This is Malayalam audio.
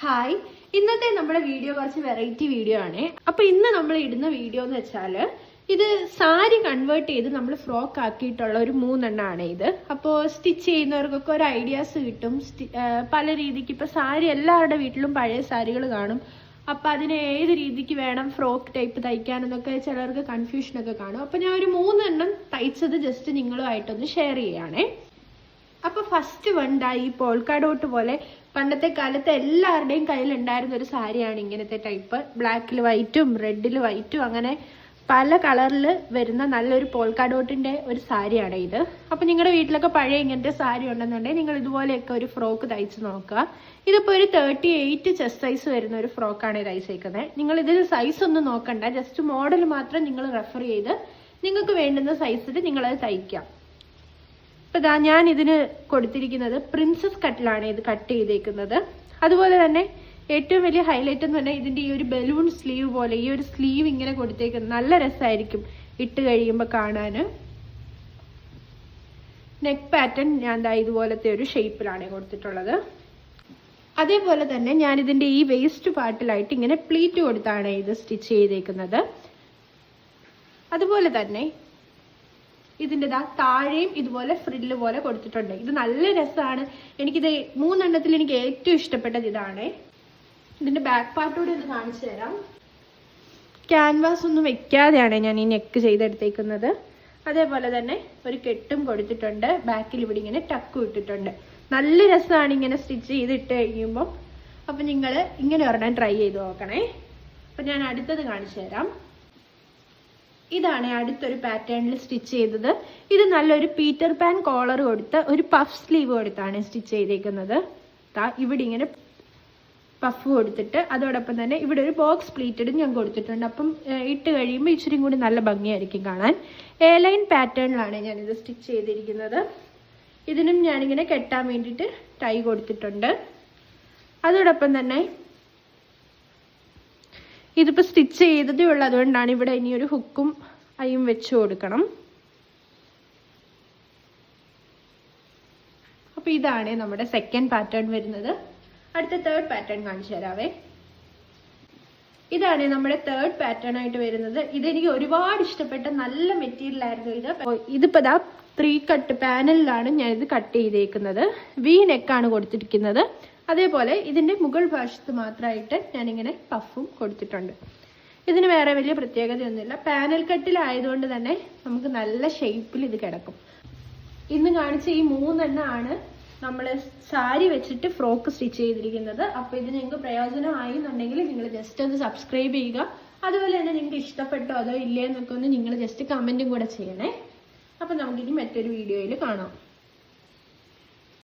ഹായ്, ഇന്നത്തെ നമ്മുടെ വീഡിയോ കുറച്ച് വെറൈറ്റി വീഡിയോ ആണ്. അപ്പൊ ഇന്ന് നമ്മൾ ഇടുന്ന വീഡിയോ എന്ന് വെച്ചാല് ഇത് സാരി കൺവേർട്ട് ചെയ്ത് നമ്മൾ ഫ്രോക്ക് ആക്കിയിട്ടുള്ള ഒരു 3 എണ്ണമാണ് ഇത്. അപ്പോൾ സ്റ്റിച്ച് ചെയ്യുന്നവർക്കൊക്കെ ഒരു ഐഡിയാസ് കിട്ടും. പല രീതിക്ക് ഇപ്പൊ സാരി എല്ലാവരുടെ വീട്ടിലും പഴയ സാരികൾ കാണും. അപ്പൊ അതിനെ ഏത് രീതിക്ക് വേണം ഫ്രോക്ക് ടൈപ്പ് തയ്ക്കാനെന്നൊക്കെ ചിലർക്ക് കൺഫ്യൂഷനൊക്കെ കാണും. അപ്പൊ ഞാൻ ഒരു 3 എണ്ണം തയ്ച്ചത് ജസ്റ്റ് നിങ്ങളുമായിട്ടൊന്ന് ഷെയർ ചെയ്യാണേ. അപ്പൊ ഫസ്റ്റ് വണ്ടാ ഈ പോൾക്കാഡോട്ട് പോലെ പണ്ടത്തെ കാലത്ത് എല്ലാവരുടെയും കയ്യിൽ ഉണ്ടായിരുന്ന ഒരു സാരിയാണ് ഇങ്ങനത്തെ ടൈപ്പ്. ബ്ലാക്കിൽ വൈറ്റും റെഡിൽ വൈറ്റും അങ്ങനെ പല കളറിൽ വരുന്ന നല്ലൊരു പോൾക്കാഡോട്ടിന്റെ ഒരു സാരിയാണ് ഇത്. അപ്പൊ നിങ്ങളുടെ വീട്ടിലൊക്കെ പഴയ ഇങ്ങനത്തെ സാരി ഉണ്ടെന്നുണ്ടെങ്കിൽ നിങ്ങൾ ഇതുപോലെയൊക്കെ ഒരു ഫ്രോക്ക് തയ്ച്ച് നോക്കുക. ഇതിപ്പോ ഒരു 38 ചെസ്റ്റ് സൈസ് വരുന്ന ഒരു ഫ്രോക്കാണ് തയ്ച്ചേക്കുന്നത്. നിങ്ങൾ ഇതിൽ സൈസ് ഒന്നും നോക്കണ്ട, ജസ്റ്റ് മോഡൽ മാത്രം നിങ്ങൾ റെഫർ ചെയ്ത് നിങ്ങൾക്ക് വേണ്ടുന്ന സൈസിൽ നിങ്ങളത് തയ്ക്കാം. ഇപ്പൊ ഞാൻ ഇതിന് കൊടുത്തിരിക്കുന്നത് പ്രിൻസസ് കട്ടിലാണ് ഇത് കട്ട് ചെയ്തേക്കുന്നത്. അതുപോലെ തന്നെ ഏറ്റവും വലിയ ഹൈലൈറ്റ് എന്ന് പറഞ്ഞാൽ ഇതിന്റെ ഈ ഒരു ബലൂൺ സ്ലീവ് പോലെ ഈ ഒരു സ്ലീവ് ഇങ്ങനെ കൊടുത്തേക്കുന്നത് നല്ല രസമായിരിക്കും ഇട്ട് കഴിയുമ്പോൾ കാണാന്. നെക്ക് പാറ്റേൺ ഞാൻ ഇതുപോലത്തെ ഒരു ഷേപ്പിലാണ് കൊടുത്തിട്ടുള്ളത്. അതേപോലെ തന്നെ ഞാൻ ഇതിന്റെ ഈ വേസ്റ്റ് പാർട്ടിലായിട്ട് ഇങ്ങനെ പ്ലീറ്റ് കൊടുത്താണ് ഇത് സ്റ്റിച്ച് ചെയ്തേക്കുന്നത്. അതുപോലെ തന്നെ ഇതിൻ്റെ താഴെയും ഇതുപോലെ ഫ്രില്ല് പോലെ കൊടുത്തിട്ടുണ്ട്. ഇത് നല്ല രസമാണ്. എനിക്കിത് 3 എണ്ണത്തിൽ എനിക്ക് ഏറ്റവും ഇഷ്ടപ്പെട്ടത് ഇതാണ്. ഇതിന്റെ ബാക്ക് പാർട്ടോടെ ഒന്ന് കാണിച്ചു തരാം. ക്യാൻവാസ് ഒന്നും വെക്കാതെയാണ് ഞാൻ ഈ നെക്ക് ചെയ്തെടുത്തേക്കുന്നത്. അതേപോലെ തന്നെ ഒരു കെട്ടും കൊടുത്തിട്ടുണ്ട്. ബാക്കിൽ ഇവിടെ ഇങ്ങനെ ടക്കും ഇട്ടിട്ടുണ്ട്. നല്ല രസമാണ് ഇങ്ങനെ സ്റ്റിച്ച് ചെയ്തിട്ട് കഴിയുമ്പോൾ. അപ്പൊ നിങ്ങൾ ഇങ്ങനെ ഒരെണ്ണം ട്രൈ ചെയ്ത് നോക്കണേ. അപ്പൊ ഞാൻ അടുത്തത് കാണിച്ചു തരാം. ഇതാണ് അടുത്തൊരു പാറ്റേണിൽ സ്റ്റിച്ച് ചെയ്തത്. ഇത് നല്ലൊരു പീറ്റർ പാൻ കോളർ കൊടുത്ത് ഒരു പഫ് സ്ലീവ് കൊടുത്താണ് സ്റ്റിച്ച് ചെയ്തേക്കുന്നത്. ഇവിടെ ഇങ്ങനെ പഫ് കൊടുത്തിട്ട് അതോടൊപ്പം തന്നെ ഇവിടെ ഒരു ബോക്സ് പ്ലീറ്റഡും ഞാൻ കൊടുത്തിട്ടുണ്ട്. അപ്പം ഇട്ട് കഴിയുമ്പോൾ ഇച്ചിരി കൂടി നല്ല ഭംഗിയായിരിക്കും കാണാൻ. എ ലൈൻ പാറ്റേണിലാണ് ഞാനിത് സ്റ്റിച്ച് ചെയ്തിരിക്കുന്നത്. ഇതിനും ഞാനിങ്ങനെ കെട്ടാൻ വേണ്ടിയിട്ട് ടൈ കൊടുത്തിട്ടുണ്ട്. അതോടൊപ്പം തന്നെ ഇതിപ്പോൾ സ്റ്റിച്ച് ചെയ്തതേ ഉള്ളൂ, അതുകൊണ്ടാണ് ഇവിടെ ഇനി ഒരു ഹുക്കും അയും വെച്ച് കൊടുക്കണം. അപ്പൊ ഇതാണ് നമ്മുടെ സെക്കൻഡ് പാറ്റേൺ വരുന്നത്. അടുത്ത തേർഡ് പാറ്റേൺ കാണിച്ചു തരാവേ. ഇതാണ് നമ്മുടെ തേർഡ് പാറ്റേൺ ആയിട്ട് വരുന്നത്. ഇതെനിക്ക് ഒരുപാട് ഇഷ്ടപ്പെട്ട നല്ല മെറ്റീരിയൽ ആയിരുന്നു. ഇതിപ്പോ 3 കട്ട് പാനലിലാണ് ഞാൻ ഇത് കട്ട് ചെയ്തേക്കുന്നത്. വി നെക്കാണ് കൊടുത്തിരിക്കുന്നത്. അതേപോലെ ഇതിന്റെ മുകൾ ഭാഗത്ത് മാത്രമായിട്ട് ഞാനിങ്ങനെ പഫും കൊടുത്തിട്ടുണ്ട്. ഇതിന് വേറെ വലിയ പ്രത്യേകതയൊന്നുമില്ല. പാനൽ കട്ടിലായതുകൊണ്ട് തന്നെ നമുക്ക് നല്ല ഷേപ്പിൽ ഇത് കിടക്കും. ഇന്ന് കാണിച്ച ഈ 3 എണ്ണമാണ് നമ്മൾ സാരി വെച്ചിട്ട് ഫ്രോക്ക് സ്റ്റിച്ച് ചെയ്തിരിക്കുന്നത്. അപ്പൊ ഇത് നിങ്ങൾക്ക് പ്രയോജനമായി എന്നുണ്ടെങ്കിൽ നിങ്ങൾ ജസ്റ്റ് ഒന്ന് സബ്സ്ക്രൈബ് ചെയ്യുക. അതുപോലെ തന്നെ നിങ്ങൾക്ക് ഇഷ്ടപ്പെട്ടോ അതോ ഇല്ലേ എന്നൊക്കെ ഒന്ന് നിങ്ങൾ ജസ്റ്റ് കമന്റും കൂടെ ചെയ്യണേ. അപ്പൊ നമുക്കിനി മറ്റൊരു വീഡിയോയിൽ കാണാം.